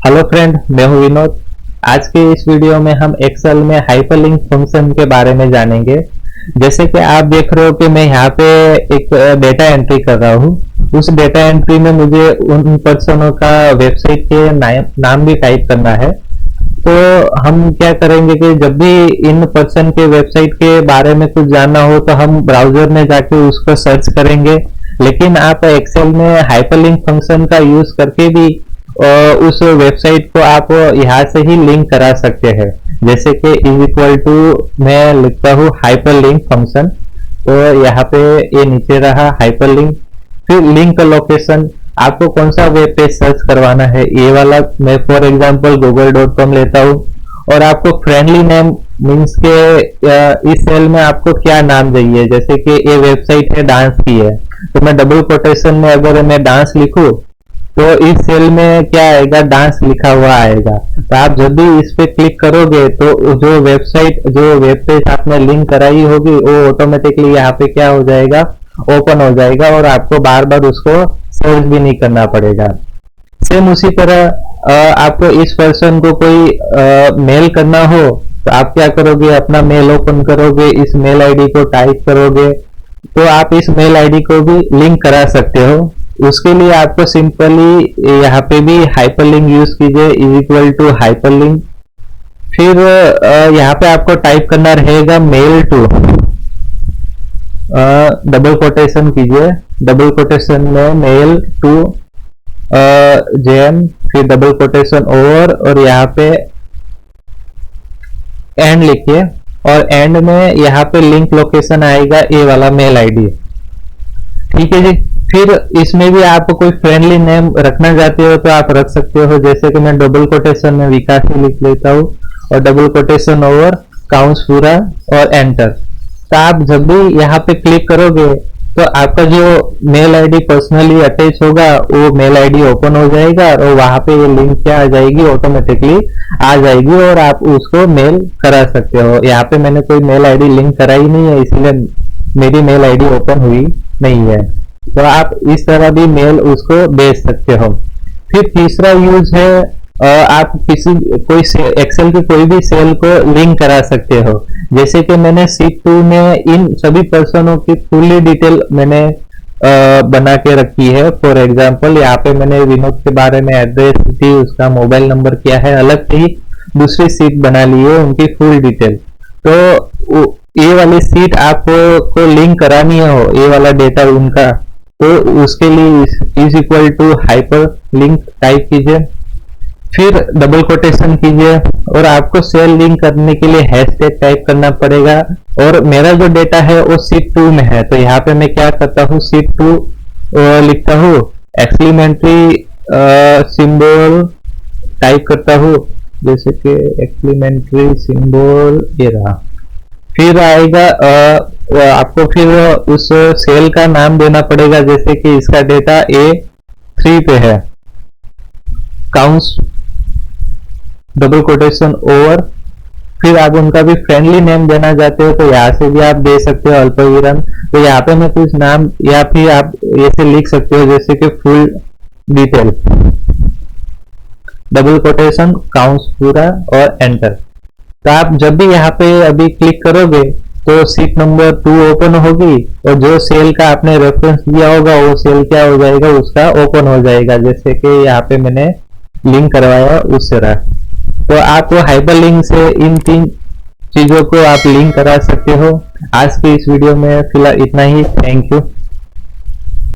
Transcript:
Hello friend, मैं हूं विनोद। आज के इस वीडियो में हम एक्सेल में हाइपरलिंक फंक्शन के बारे में जानेंगे। जैसे कि आप देख रहे हो कि मैं यहाँ पे एक डेटा एंट्री कर रहा हूँ। उस डेटा एंट्री में मुझे उन पर्सनों का वेबसाइट के नाम भी टाइप करना है। तो हम क्या करेंगे कि जब भी इन पर्सन के वेबसाइट के बारे में कुछ जानना हो तो हम ब्राउजर में जाके उसको सर्च करेंगे। लेकिन आप एक्सेल में हाइपरलिंक फंक्शन का यूज करके भी उस वेबसाइट को आप यहाँ से ही लिंक करा सकते हैं। जैसे कि इज इक्वल टू मैं लिखता हूँ हाइपरलिंक फंक्शन, तो यहाँ पे ये नीचे रहा हाइपरलिंक। फिर लिंक लोकेशन, आपको कौन सा वेब पेज सर्च करवाना है, ये वाला मैं फॉर एग्जांपल google.com लेता हूँ। और आपको फ्रेंडली नेम मीन्स के इस सेल में आपको क्या नाम चाहिए। जैसे कि ये वेबसाइट है डांस की है, तो मैं डबल कोटेशन में अगर मैं डांस लिखूं तो इस सेल में क्या आएगा, डांस लिखा हुआ आएगा। तो आप जब भी इस पे क्लिक करोगे तो जो वेब पेज आपने लिंक कराई होगी वो ऑटोमेटिकली यहाँ पे क्या हो जाएगा, ओपन हो जाएगा और आपको बार बार उसको सर्च भी नहीं करना पड़ेगा। सेम उसी तरह आपको इस पर्सन को कोई मेल करना हो तो आप क्या करोगे, अपना मेल ओपन करोगे, इस मेल आईडी को टाइप करोगे तो आप इस मेल आईडी को भी लिंक करा सकते हो। उसके लिए आपको सिंपली यहाँ पे भी हाइपरलिंक यूज कीजिए, इज इक्वल टू हाइपरलिंक। फिर यहाँ पे आपको टाइप करना रहेगा मेल टू, डबल कोटेशन कीजिए, डबल कोटेशन में मेल टू जेएम, फिर डबल कोटेशन ओवर और यहाँ पे एंड लिखिए और एंड में यहाँ पे लिंक लोकेशन आएगा ये वाला मेल आईडी। ठीक है जी। फिर इसमें भी आप कोई फ्रेंडली नेम रखना चाहते हो तो आप रख सकते हो। जैसे कि मैं डबल कोटेशन में विकास लिख लेता हूँ और डबल कोटेशन ओवर काउंस पूरा और एंटर। तो आप जब भी यहाँ पे क्लिक करोगे तो आपका जो मेल आईडी पर्सनली अटैच होगा वो मेल आईडी ओपन हो जाएगा और वहां पे ये लिंक क्या आ जाएगी, ऑटोमेटिकली आ जाएगी और आप उसको मेल करा सकते हो। यहाँ पे मैंने कोई मेल आईडी लिंक कराई नहीं है, इसलिए मेरी मेल आईडी ओपन हुई नहीं है। तो आप इस तरह भी मेल उसको भेज सकते हो। फिर तीसरा यूज है आप कोई एक्सेल के कोई भी सेल को लिंक करा सकते हो। जैसे कि मैंने शीट 2 में इन सभी पर्सनों की फुल्ली डिटेल मैंने बना के रखी है। फॉर एग्जांपल यहाँ पे मैंने विनोद के बारे में एड्रेस दी, उसका मोबाइल नंबर क्या है, अलग से ही दूसरी शीट बना ली है उनकी फुल डिटेल। तो ये वाली शीट आपको लिंक करानी हो, ये वाला डेटा उनका, तो उसके लिए is equal to hyper link type कीजिए, फिर डबल कोटेशन कीजिए और आपको सेल लिंक करने के लिए हैशटैग टाइप करना पड़ेगा। और मेरा जो डेटा है वो शीट 2 में है, तो यहाँ पे मैं क्या करता हूँ, शीट 2 लिखता हूँ, एक्सक्लेमेटरी सिंबल टाइप करता हूँ, जैसे कि एक्सक्लेमेटरी सिंबल ये रहा। फिर आएगा आपको फिर उस सेल का नाम देना पड़ेगा। जैसे कि इसका डेटा A3 पे है, काउंस डबल कोटेशन ओवर। फिर आप उनका भी फ्रेंडली नेम देना चाहते हो तो यहाँ से भी आप दे सकते हो अल्पविराम। तो यहाँ पे मैं कुछ नाम या फिर आप ऐसे लिख सकते हो जैसे कि फुल डिटेल, डबल कोटेशन, काउंस पूरा और एंटर। तो आप जब भी यहाँ पे अभी क्लिक करोगे तो सीट नंबर 2 ओपन होगी और जो सेल का आपने रेफरेंस दिया होगा वो सेल क्या हो जाएगा, उसका ओपन हो जाएगा। जैसे कि यहाँ पे मैंने लिंक करवाया उस तरह। तो आप हाइपरलिंक से इन 3 चीजों को आप लिंक करा सकते हो। आज के इस वीडियो में फिलहाल इतना ही। Thank you.